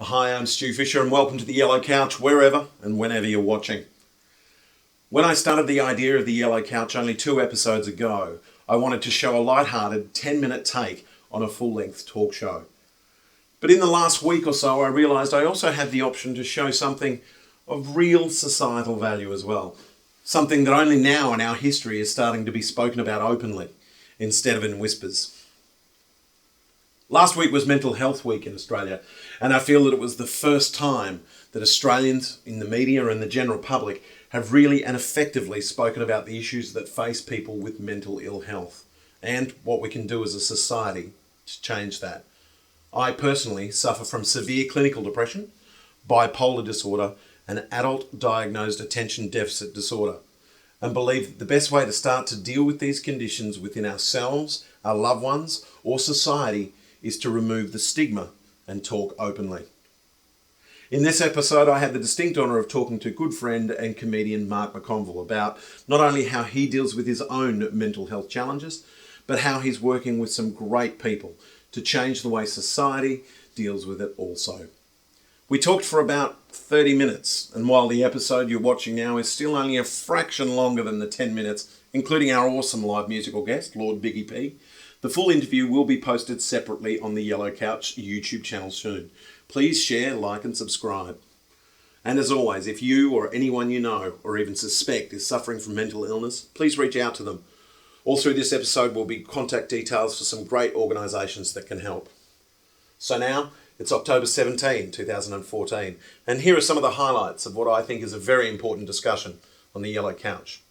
Hi, I'm Stu Fisher and welcome to the Yellow Couch wherever and whenever you're watching. When I started the idea of the Yellow Couch only 2 episodes ago, I wanted to show a light-hearted 10-minute take on a full-length talk show. But in the last week or so I realised I also had the option to show something of real societal value as well. Something that only now in our history is starting to be spoken about openly, instead of in whispers. Last week was Mental Health Week in Australia, and I feel that it was the first time that Australians in the media and the general public have really and effectively spoken about the issues that face people with mental ill health and what we can do as a society to change that. I personally suffer from severe clinical depression, bipolar disorder, and adult diagnosed attention deficit disorder, and believe that the best way to start to deal with these conditions within ourselves, our loved ones, or society is to remove the stigma and talk openly. In this episode, I had the distinct honour of talking to good friend and comedian Mark McConville about not only how he deals with his own mental health challenges, but how he's working with some great people to change the way society deals with it also. We talked for about 30 minutes, and while the episode you're watching now is still only a fraction longer than the 10 minutes, including our awesome live musical guest, Lord Biggy P, the full interview will be posted separately on the Yellow Couch YouTube channel soon. Please share, like and subscribe. And as always, if you or anyone you know or even suspect is suffering from mental illness, please reach out to them. All through this episode will be contact details for some great organisations that can help. So now, it's October 17, 2014, and here are some of the highlights of what I think is a very important discussion on the Yellow Couch.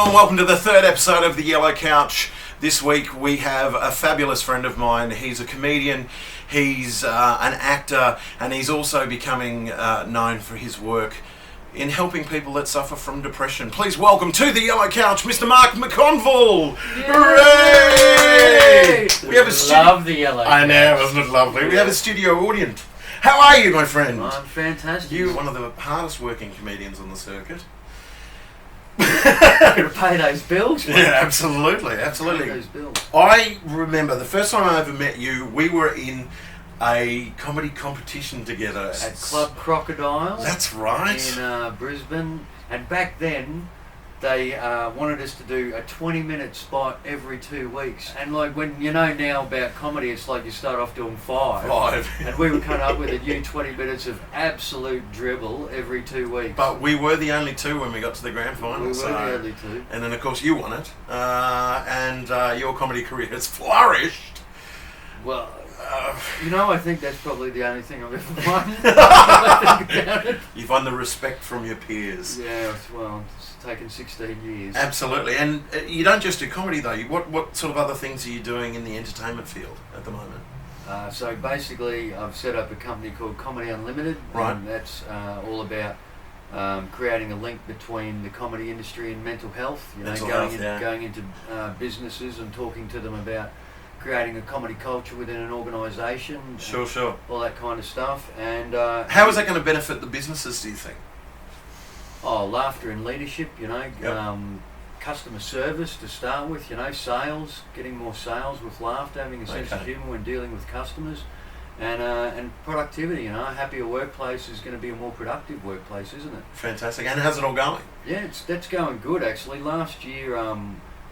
Welcome to the 3rd episode of the Yellow Couch. This week we have a fabulous friend of mine. He's a comedian, he's an actor, and he's also becoming known for his work in helping people that suffer from depression. Please welcome to the Yellow Couch, Mr. Mark McConville. Hooray! We have a love the Yellow Couch. I know, isn't it lovely? We have a studio audience. How are you, my friend? I'm fantastic. You're one of the hardest working comedians on the circuit. Gotta pay those bills, mate. Yeah, absolutely. Pay those bills. I remember the first time I ever met you, we were in a comedy competition together At Club Crocodile. That's right. In Brisbane. And back then, they wanted us to do a 20-minute spot every 2 weeks. And like when you know now about comedy, it's like you start off doing 5. And we were coming up with a new 20 minutes of absolute dribble every 2 weeks. But we were the only 2 when we got to the grand final. We were the only 2. And then of course you won it. And your comedy career has flourished. Well, I think that's probably the only thing I've ever won. I think about it. You've won the respect from your peers. Yeah, well, it's taken 16 years. Absolutely. And you don't just do comedy though. What sort of other things are you doing in the entertainment field at the moment? So basically, I've set up a company called Comedy Unlimited. Right. And that's all about creating a link between the comedy industry and mental health. Going into businesses and talking to them about creating a comedy culture within an organisation. Sure. All that kind of stuff. And how is that going to benefit the businesses, do you think? Laughter and leadership, Yep. Customer service to start with, sales, getting more sales with laughter, having a sense of humour when dealing with customers, and productivity. A happier workplace is going to be a more productive workplace, isn't it? Fantastic. And how's it all going? Yeah, that's going good actually. Last year,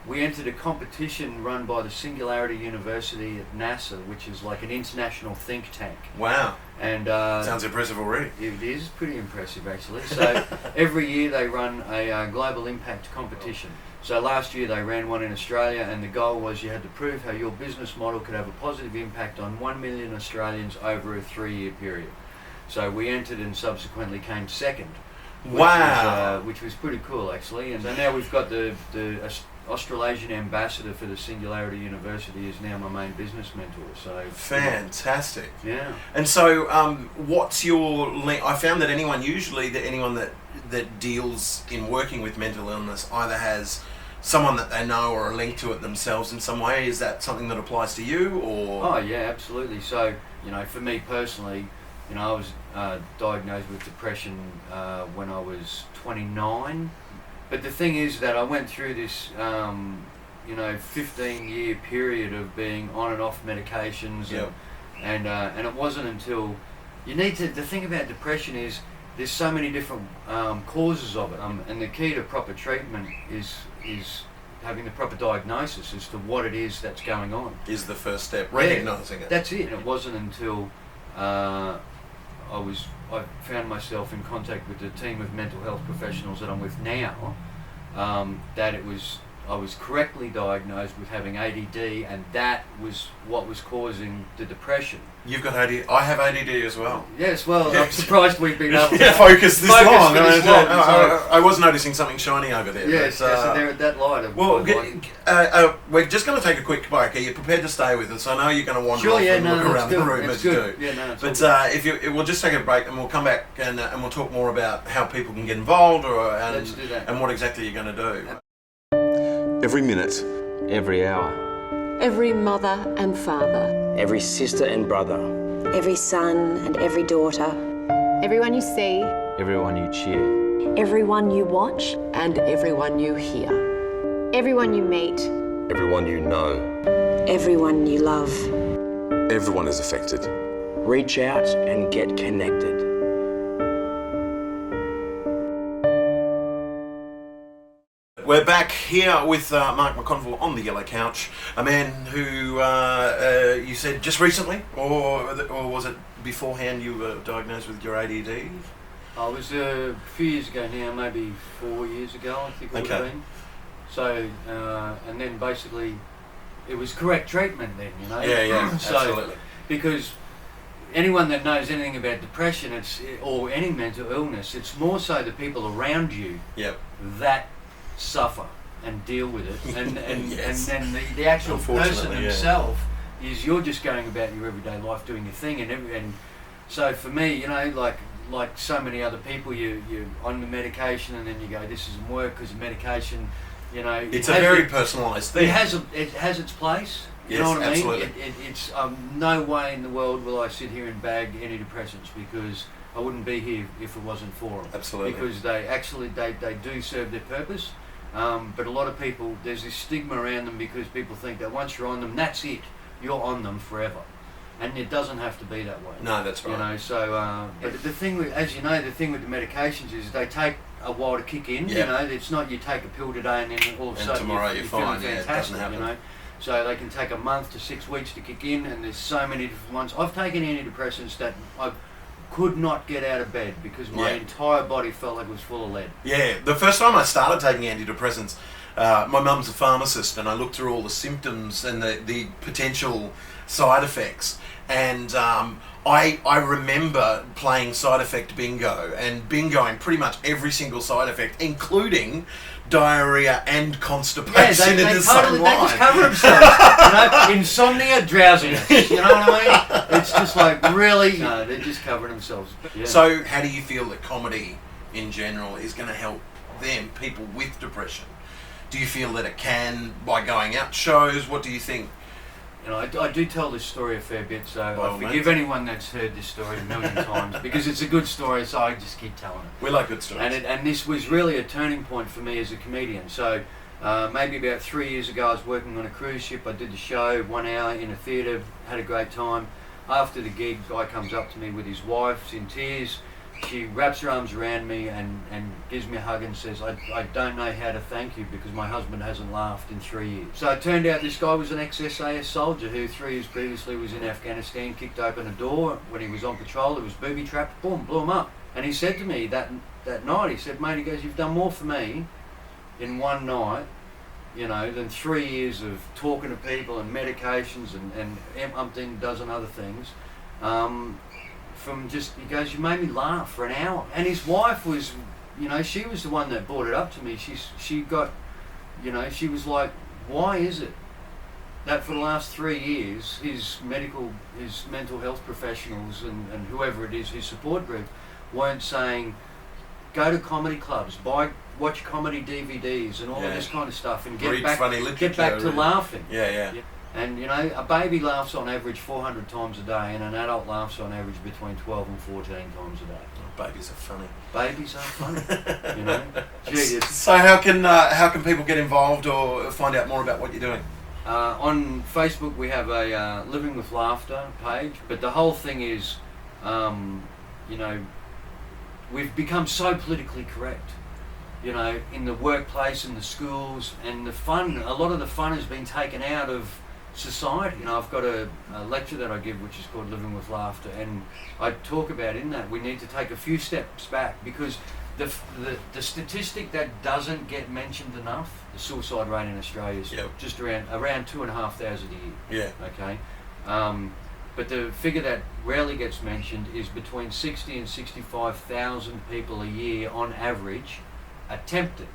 we entered a competition run by the Singularity University at NASA, which is like an international think tank. Wow. And sounds impressive already. It is pretty impressive actually. So every year they run a global impact competition. So last year they ran one in Australia, and the goal was you had to prove how your business model could have a positive impact on 1 million Australians over a 3-year period. So we entered and subsequently came second. Wow. Which was pretty cool actually. And so now we've got the Australasian ambassador for the Singularity University, is now my main business mentor. So fantastic. Yeah. And so, what's your link? I found that anyone that deals in working with mental illness either has someone that they know or a link to it themselves in some way. Is that something that applies to you, or? Oh yeah, absolutely. So for me personally, I was diagnosed with depression when I was 29. But the thing is that I went through this, 15-year period of being on and off medications, Yep. and it wasn't until the thing about depression is there's so many different causes of it, and the key to proper treatment is having the proper diagnosis as to what it is that's going on. Is the first step recognising it? That's it. And it wasn't until I found myself in contact with the team of mental health professionals that I'm with now, that I was correctly diagnosed with having ADD, and that was what was causing the depression. You've got ADD. I have ADD as well. Yes, well, I'm surprised we've been able to focus this long. So I was noticing something shiny over there. Yes, but, so they're at that light. We're just going to take a quick break. Are you prepared to stay with us? I know you're going to wander sure, off and look around the good. room It's as good. you do. Yeah, no, But we'll just take a break and we'll come back and we'll talk more about how people can get involved Let's do that. and what exactly you're going to do. Every minute, Every hour. Every mother and father. Every sister and brother. Every son and every daughter. Everyone you see. Everyone you cheer. Everyone you watch. And everyone you hear. Everyone you meet. everyone you know. Everyone you love. Everyone is affected. Reach out and get connected. We're back here with Mark McConville on the yellow couch, a man who you said just recently, or was it beforehand you were diagnosed with your ADD? It was a few years ago now, maybe 4 years ago, I think it would have been. So, and then basically, it was correct treatment then, Yeah, so, absolutely. Because anyone that knows anything about depression, or any mental illness, it's more so the people around you Yep. that suffer and deal with it, and Yes. and then the actual person Unfortunately, yeah. himself is you're just going about your everyday life doing your thing, and so for me, like so many other people, you're on the medication and then you go, this doesn't work because of medication, It's a very personalised thing. it has its place. You know what I mean? Absolutely. It's no way in the world will I sit here and bag antidepressants, because I wouldn't be here if it wasn't for them. Absolutely. Because they do serve their purpose. But a lot of people, there's this stigma around them because people think that once you're on them, that's it. You're on them forever. And it doesn't have to be that way. No, that's right. But the thing with, as you know, the thing with the medications is they take a while to kick in. Yeah. It's not you take a pill today and then all of a And sudden tomorrow you're you're feeling fine. Yeah, it fantastic. doesn't happen. So they can take a month to 6 weeks to kick in, and there's so many different ones. I've taken antidepressants that I could not get out of bed because my entire body felt like it was full of lead. Yeah, the first time I started taking antidepressants, my mum's a pharmacist, and I looked through all the symptoms and the potential side effects, and I remember playing side effect bingo and bingoing pretty much every single side effect, including diarrhea and constipation in the same they line. just cover themselves. Insomnia, drowsiness. You know what I mean? It's just like, really? No, they just cover themselves. Yeah. So how do you feel that comedy in general is going to help them, people with depression? Do you feel that it can by going out shows? What do you think? I do tell this story a fair bit, so Well, I forgive anyone that's heard this story a million times, because it's a good story, so I just keep telling it. We like good stories. And this was really a turning point for me as a comedian. So maybe about 3 years ago, I was working on a cruise ship. I did the show 1 hour in a theatre, had a great time. After the gig, guy comes up to me with his wife, she's in tears. She wraps her arms around me and gives me a hug and says, I don't know how to thank you because my husband hasn't laughed in 3 years. So it turned out this guy was an ex-SAS soldier who 3 years previously was in Afghanistan, kicked open a door when he was on patrol, it was booby-trapped, boom, blew him up. And he said to me that night, he said, mate, he goes, you've done more for me in one night, than 3 years of talking to people and medications and umpteen dozen other things. He goes, you made me laugh for an hour. And his wife was, she was the one that brought it up to me. She got you know, she was like, why is it that for the last 3 years his mental health professionals and whoever it is, his support group, weren't saying, go to comedy clubs, watch comedy DVDs and all of this kind of stuff, and get back to laughing. Yeah. And you know, a baby laughs on average 400 times a day, and an adult laughs on average between 12 and 14 times a day. Oh, babies are funny. Babies are funny, you know. Gee, so how can people get involved or find out more about what you're doing? On Facebook we have a Living with Laughter page, but the whole thing is, you know, we've become so politically correct, you know, in the workplace, in the schools, and a lot of the fun has been taken out of society. You know, I've got a lecture that I give which is called Living with Laughter, and I talk about in that we need to take a few steps back, because the statistic that doesn't get mentioned enough, the suicide rate in Australia is just around 2,500 a year. Yeah. Okay. But the figure that rarely gets mentioned is between 60 and 65,000 people a year on average attempt it.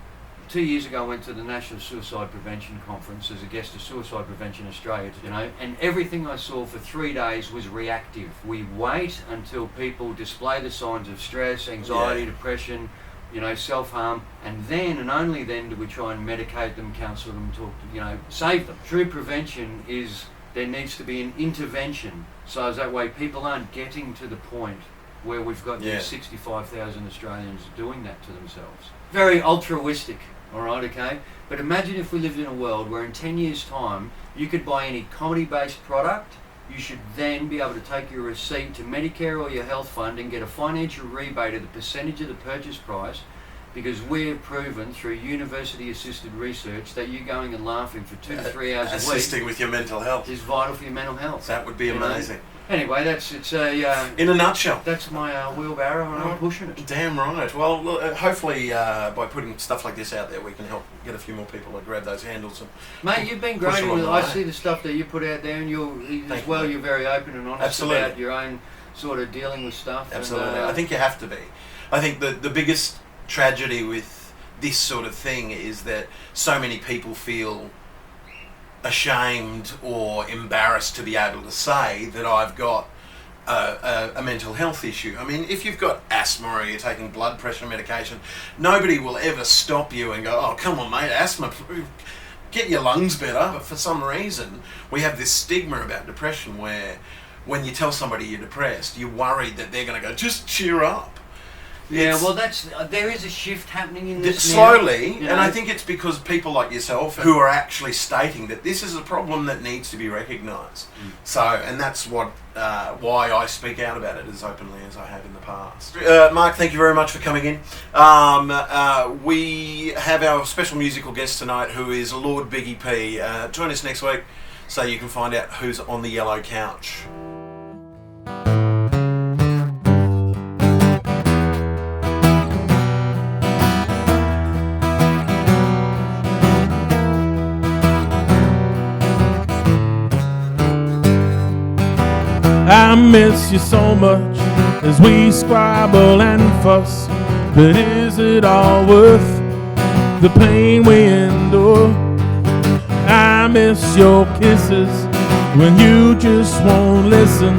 2 years ago I went to the National Suicide Prevention Conference as a guest of Suicide Prevention Australia, you know, and everything I saw for 3 days was reactive. We wait until people display the signs of stress, anxiety, depression, you know, self-harm, and then and only then do we try and medicate them, counsel them, talk to, you know, save them. True prevention is there needs to be an intervention, so as that way people aren't getting to the point where we've got these 65,000 Australians doing that to themselves. Very altruistic, all right, okay? But imagine if we lived in a world where in 10 years' time you could buy any comedy-based product, you should then be able to take your receipt to Medicare or your health fund and get a financial rebate of the percentage of the purchase price, because we've proven through university-assisted research that you going and laughing for 2 to 3 hours a week, assisting with your mental health, is vital for your mental health. That would be amazing. Know? Anyway, it's in a nutshell. That's my wheelbarrow, and I'm pushing it. Damn right. Well, look, hopefully by putting stuff like this out there, we can help get a few more people to grab those handles. And mate, you've been great. I see the stuff that you put out there, and you're very open and honest about your own sort of dealing with stuff. Absolutely. And, I think you have to be. I think the biggest tragedy with this sort of thing is that so many people feel ashamed or embarrassed to be able to say that I've got a mental health issue. I mean, if you've got asthma or you're taking blood pressure medication, nobody will ever stop you and go, oh, come on, mate, asthma, get your lungs better. But for some reason, we have this stigma about depression where when you tell somebody you're depressed, you're worried that they're going to go, just cheer up. Yeah, well, there is a shift happening in this slowly, now, you know? and I think it's because people like yourself who are actually stating that this is a problem that needs to be recognised. So, and that's what why I speak out about it as openly as I have in the past. Mark, thank you very much for coming in. We have our special musical guest tonight, who is Lord Biggy P. Join us next week so you can find out who's on the yellow couch. I miss you so much as we squabble and fuss, but is it all worth the pain we endure? I miss your kisses when you just won't listen.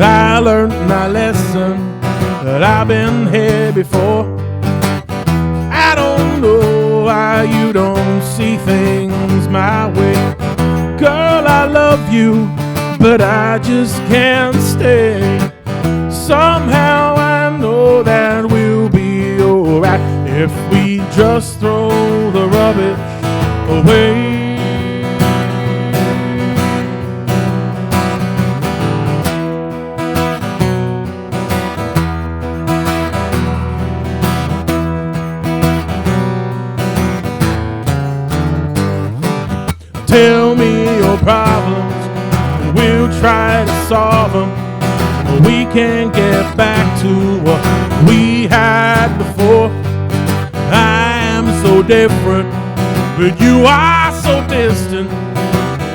I learned my lesson, but I've been here before. I don't know why you don't see things my way. Girl, I love you, but I just can't stay. Somehow I know that we'll be alright if we just throw the rubbish away. Tell me your problems, we'll try to solve them. We can't get back to what we had before. I am so different, but you are so distant.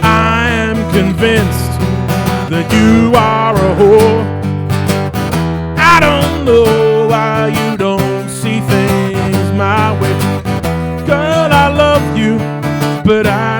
I am convinced that you are a whore. I don't know why you don't see things my way. Girl, I love you, but I